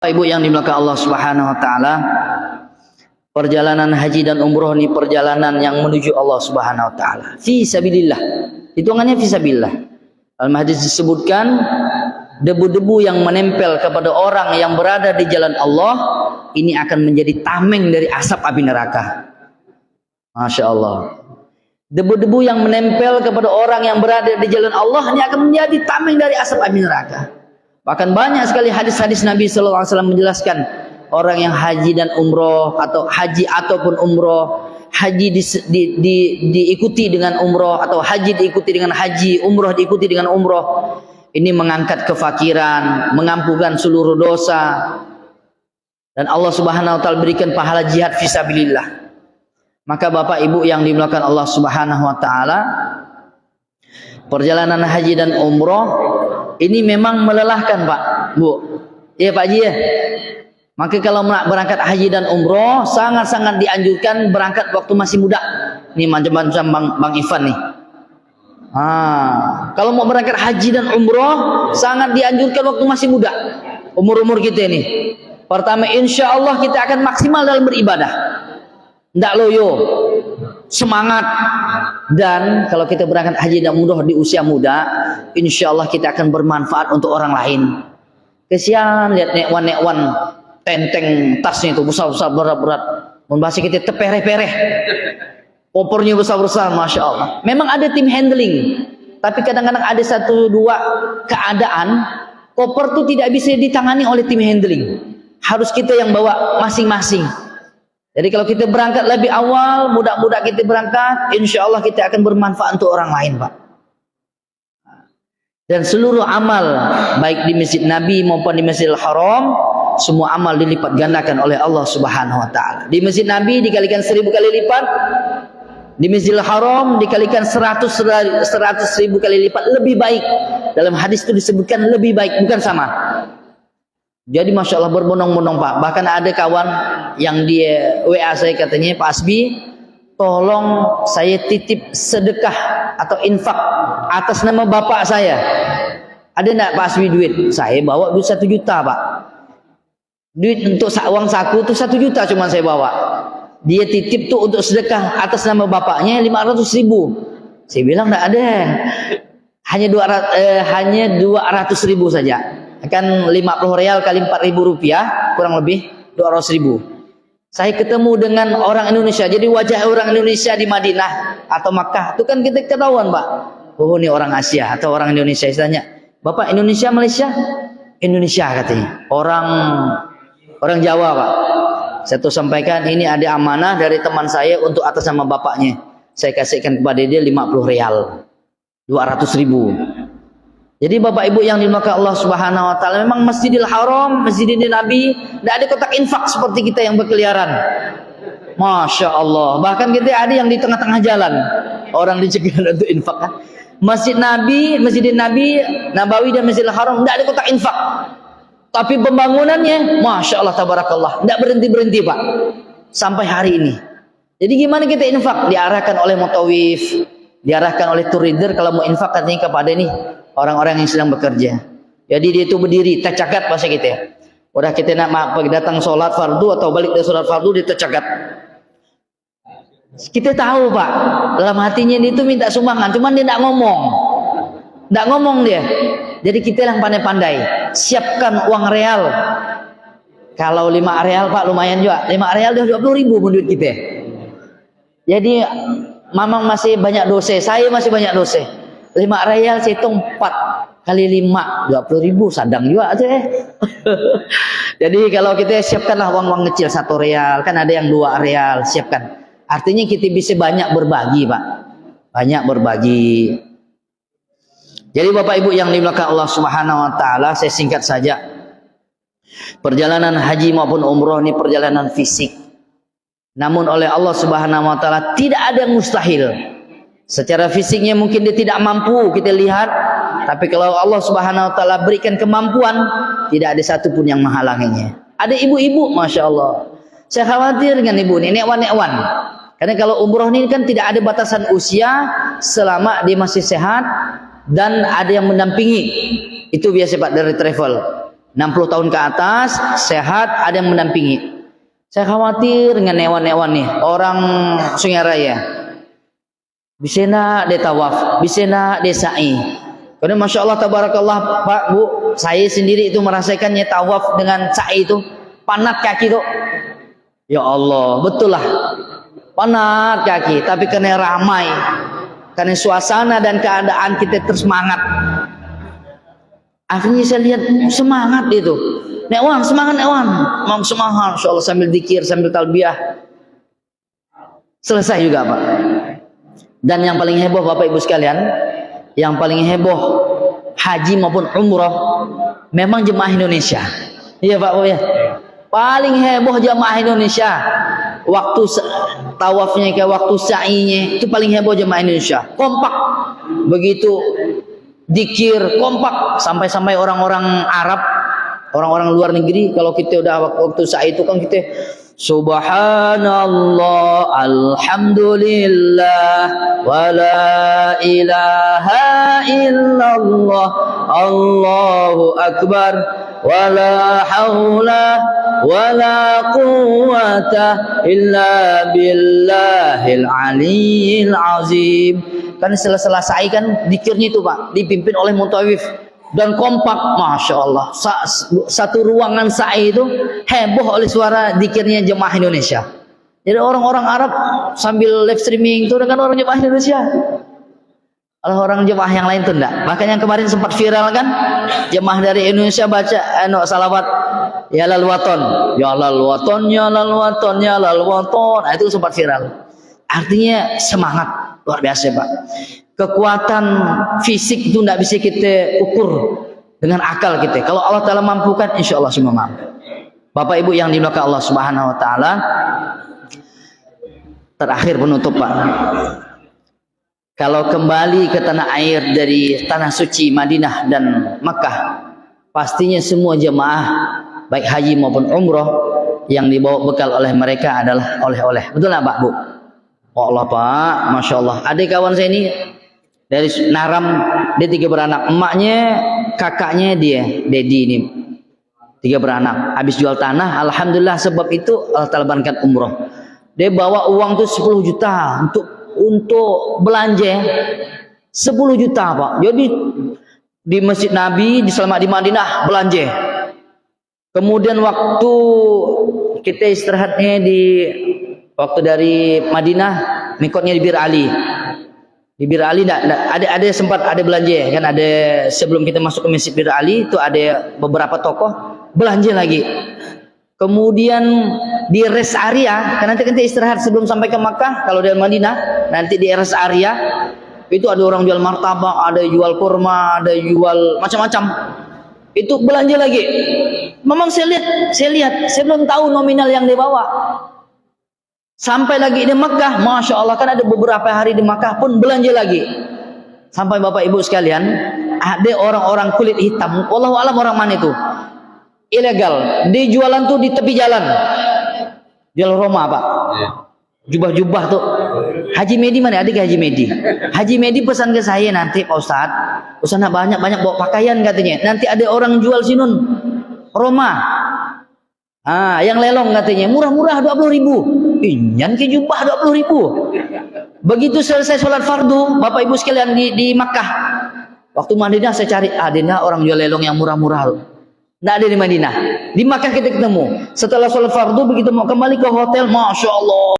Ibu yang dimuliakan Allah Subhanahu wa taala, perjalanan haji dan umroh ini perjalanan yang menuju Allah Subhanahu wa taala. Fi sabilillah. Hitungannya fi sabilillah. Dalam hadis disebutkan debu-debu yang menempel kepada orang yang berada di jalan Allah ini akan menjadi tameng dari asap api neraka. Masya Allah. Debu-debu yang menempel kepada orang yang berada di jalan Allah ini akan menjadi tameng dari asap api neraka. Bahkan banyak sekali hadis-hadis Nabi SAW menjelaskan orang yang haji dan umroh atau haji ataupun umroh, haji diikuti dengan umroh atau haji diikuti dengan haji, umroh diikuti dengan umroh. Ini mengangkat kefakiran, mengampunkan seluruh dosa, dan Allah Subhanahu wa taala berikan pahala jihad fisabilillah. Maka Bapak Ibu yang dimuliakan Allah Subhanahu wa taala, perjalanan haji dan umroh ini memang melelahkan Pak, Bu. Iya Pak Haji ya. Maka kalau berangkat haji dan umroh sangat-sangat dianjurkan berangkat waktu masih muda. Nih macam-macam Bang Ivan nih. Kalau mau berangkat haji dan umroh sangat dianjurkan waktu masih muda. Umur-umur kita ini. Pertama, insya Allah kita akan maksimal dalam beribadah. Nggak loyo, semangat. Dan kalau kita berangkat haji dan umroh di usia muda, insya Allah kita akan bermanfaat untuk orang lain. Kesian lihat nekwan tenteng tasnya itu besar-besar, berat-berat. Membahas kita tepereh-pereh, kopernya besar-besar, masya Allah. Memang ada tim handling, tapi kadang-kadang ada satu dua keadaan koper itu tidak bisa ditangani oleh tim handling. Harus kita yang bawa masing-masing. Jadi kalau kita berangkat lebih awal, muda-muda kita berangkat, insya Allah kita akan bermanfaat untuk orang lain, Pak. Dan seluruh amal, baik di Masjid Nabi maupun di Masjidil Haram, semua amal dilipat gandakan oleh Allah Subhanahu wa taala. Di Masjid Nabi dikalikan 1000 kali lipat, di Masjidil Haram dikalikan 100.000 kali lipat, lebih baik. Dalam hadis itu disebutkan lebih baik, bukan sama. Jadi Masya Allah berbondong-bondong Pak. Bahkan ada kawan yang dia WA saya, katanya, Pak Asbi, tolong saya titip sedekah atau infak atas nama bapak saya. Ada enggak Pak Asbi duit? Saya bawa duit 1 juta Pak. Duit untuk uang saku itu 1 juta cuma saya bawa. Dia titip tuh untuk sedekah atas nama bapaknya 500.000. Saya bilang enggak ada. Hanya 200.000 saja. Kan 50 real kali 4.000 rupiah, kurang lebih 200.000. Saya ketemu dengan orang Indonesia. Jadi wajah orang Indonesia di Madinah atau Makkah itu kan kita ketahuan Pak. Oh ini orang Asia atau orang Indonesia. Saya tanya, Bapak Indonesia Malaysia? Indonesia katanya. Orang Jawa Pak. Saya tuh sampaikan ini ada amanah dari teman saya untuk atas nama bapaknya. Saya kasihkan kepada dia 50 real, 200.000. Jadi Bapak Ibu yang dimuliakan Allah Subhanahu wa taala, memang Masjidil Haram, Masjidil Nabi tidak ada kotak infak seperti kita yang berkeliaran. Masya Allah. Bahkan kita ada yang di tengah-tengah jalan, orang dicegah untuk infak kan. Masjid Nabi, Masjidil Nabi, Nabawi dan Masjidil Haram tidak ada kotak infak. Tapi pembangunannya Masya Allah tabarakallah, tidak berhenti-berhenti Pak sampai hari ini. Jadi gimana kita infak? Diarahkan oleh mutawif, diarahkan oleh tour leader. Kalau mau infak katanya kepada ini orang-orang yang sedang bekerja. Jadi dia itu berdiri, tercagat bahasa kita. Udah kita nak datang sholat fardu atau balik dari sholat fardu, dia tercagat. Kita tahu Pak, dalam hatinya dia itu minta sumbangan, cuman dia tidak ngomong. Tidak ngomong dia. Jadi kita yang pandai-pandai, siapkan uang real. Kalau 5 real Pak lumayan juga. 5 real dia 20.000 pun duit kita. Jadi mamang masih banyak dosa, saya masih banyak dosa. 5 real saya hitung 4 kali 5 20.000, sadang juga aja. Jadi kalau kita siapkanlah uang-uang kecil 1 real, kan ada yang 2 real, siapkan. Artinya kita bisa banyak berbagi Pak, banyak berbagi. Jadi Bapak Ibu yang dimuliakan Allah Subhanahu wa taala, saya singkat saja. Perjalanan haji maupun umroh ini perjalanan fisik. Namun oleh Allah Subhanahu wa taala tidak ada yang mustahil. Secara fisiknya mungkin dia tidak mampu kita lihat, tapi kalau Allah Subhanahu wa taala berikan kemampuan, tidak ada satupun yang menghalanginya. Ada ibu-ibu, Masya Allah. Saya khawatir dengan ibu ini, nekwan-nekwan. Karena kalau umroh ini kan tidak ada batasan usia selama dia masih sehat dan ada yang mendampingi. Itu biasa Pak dari travel. 60 tahun ke atas, sehat, ada yang mendampingi. Saya khawatir dengan hewan-hewan nih, orang Sungai Raya. Bisena de tawaf, bisena de sa'i. Karena Masya Allah, tabarakallah Pak, Bu, saya sendiri itu merasakannya tawaf dengan sa'i itu, panat kaki tuh. Ya Allah, betul lah. Panat kaki, tapi karena ramai, karena suasana dan keadaan kita tersemangat. Akhirnya saya lihat semangat itu. Nekwan, semangat nekwan. Mau semangat, Masya Allah, sambil zikir, sambil talbiyah. Selesai juga Pak. Dan yang paling heboh Bapak Ibu sekalian, yang paling heboh haji maupun umroh memang jemaah Indonesia. Iya Pak Bu ya. Paling heboh jemaah Indonesia. Waktu tawafnya ke waktu sa'inya itu paling heboh jemaah Indonesia. Kompak. Begitu dikir kompak sampai-sampai orang-orang Arab, orang-orang luar negeri kalau kita udah waktu sa'i itu kan kita Subhanallah, Alhamdulillah, wa la ilaha illallah, Allahu Akbar, wa la hawla wa la quwwata illa billahil aliyyil azim. Kan setelah sa'i kan dikirnya itu Pak, dipimpin oleh mutawif. Dan kompak, Masya Allah, satu ruangan sa'i itu heboh oleh suara dikirnya jemaah Indonesia. Jadi orang-orang Arab sambil live streaming itu dengan orang jemaah Indonesia. Kalau orang jemaah yang lain itu enggak. Makanya yang kemarin sempat viral kan, jemaah dari Indonesia baca salawat ya lal waton, ya lal waton, ya lal waton, ya lal waton. Nah, itu sempat viral. Artinya semangat luar biasa Pak. Kekuatan fisik itu tidak bisa kita ukur dengan akal kita. Kalau Allah Ta'ala mampukan, insya Allah semua mampu. Bapak Ibu yang dimuliakan Allah Subhanahu Wa Ta'ala, terakhir penutup Pak. Kalau kembali ke tanah air dari tanah suci Madinah dan Makkah, pastinya semua jemaah baik haji maupun umroh yang dibawa bekal oleh mereka adalah oleh-oleh. Betul nggak Pak Bu? Oh Allah Pak, Masya Allah. Adik kawan saya ini dari Naram, dia 3 beranak. Emaknya, kakaknya dia, Dedi ini 3 beranak. Habis jual tanah, alhamdulillah sebab itu Allah Ta'ala berikan umroh. Dia bawa uang tuh 10 juta untuk belanja. 10 juta Pak. Jadi di Masjid Nabi, di Selamat di Madinah belanja. Kemudian waktu kita istirahatnya waktu dari Madinah, mikotnya di Bir Ali. Di Bir Ali ada sempat ada belanja kan, ada sebelum kita masuk ke Masjid Bir Ali itu ada beberapa tokoh belanja lagi. Kemudian di rest area, kan nanti kita istirahat sebelum sampai ke Makkah, kalau dari Madinah nanti di rest area itu ada orang jual martabak, ada jual kurma, ada jual macam-macam. Itu belanja lagi. Memang saya lihat, saya belum tahu nominal yang dibawa. Sampai lagi di Makkah, Masya Allah, kan ada beberapa hari di Makkah pun belanja lagi. Sampai Bapak Ibu sekalian, ada orang-orang kulit hitam, wallahu alam orang mana itu, ilegal, di jualan tuh di tepi jalan, jual Roma Pak, jubah-jubah tuh. Haji Medi mana? Adik Haji Medi. Haji Medi pesan ke saya nanti Pak Ustadz, Ustadz banyak-banyak bawa pakaian katanya. Nanti ada orang jual sinun Roma. Yang lelong katanya, murah-murah 20.000. Inyan ke jubah 20.000. Begitu selesai sholat fardu, Bapak Ibu sekalian di Makkah. Waktu Madinah saya cari, adanya orang jual lelong yang murah-murah. Nggak ada di Madinah. Di Makkah kita ketemu. Setelah sholat fardu, begitu mau kembali ke hotel, Masya Allah.